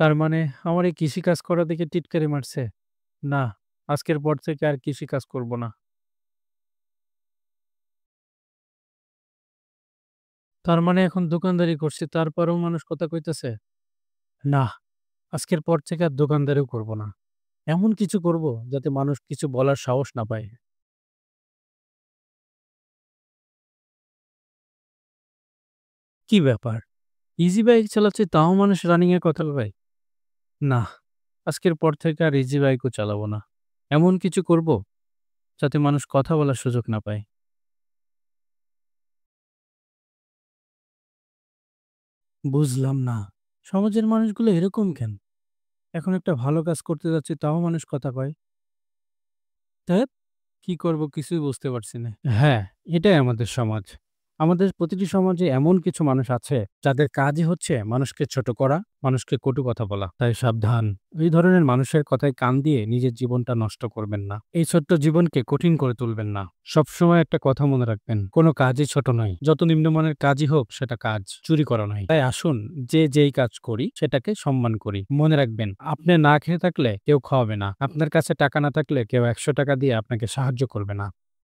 তার মানে আমার এই কৃষিকাজ করা দেখে টিটকারি মারছে? না, আজকের পর থেকে আর কৃষিকাজ করব না। তার মানে এখন দোকানদারি করছি তারপরেও মানুষ কথা কইতেছে? না, আজকের পর থেকে আর দোকানদারিও করব না। এমন কিছু করব যাতে মানুষ কিছু বলার সাহস না পায়। কি ব্যাপার? ইজি বাইক চালাচ্ছি তাও মানুষ রানিং এর কথা কয়? না, আজকের পর থেকে আর ইজি বাইকও চালাবো না। এমন কিছু করব যাতে মানুষ কথা বলার সুযোগ না পায়। বুঝলাম না। সমাজের মানুষগুলো এরকম কেন? এখন একটা ভালো কাজ করতে যাচ্ছি তাও মানুষ কথা কয়। ধ্যাৎ! কি করব কিছুই বুঝতে পারছি না। হ্যাঁ, এটাই আমাদের সমাজ। আমাদের প্রতিটি সমাজে এমন কিছু মানুষ আছে যাদের কাজই হচ্ছে মানুষকে ছোট করা, মানুষকে কটু কথা বলা। তাই সাবধান। এই ধরনের মানুষের কথায় কান দিয়ে নিজের জীবনটা নষ্ট করবেন না। এই ছোট্ট জীবনকে কঠিন করে তুলবেন না। সবসময় একটা কথা মনে রাখবেন, কোনো কাজই ছোট নয়। যত নিম্নমানের কাজই হোক সেটা কাজ, চুরি করা নয়। তাই আসুন যে যেই কাজ করি সেটাকে সম্মান করি। মনে রাখবেন, আপনি না খেয়ে থাকলে কেউ খাওয়াবে না। আপনার কাছে টাকা না থাকলে কেউ ৳১০০ দিয়ে আপনাকে সাহায্য করবে না।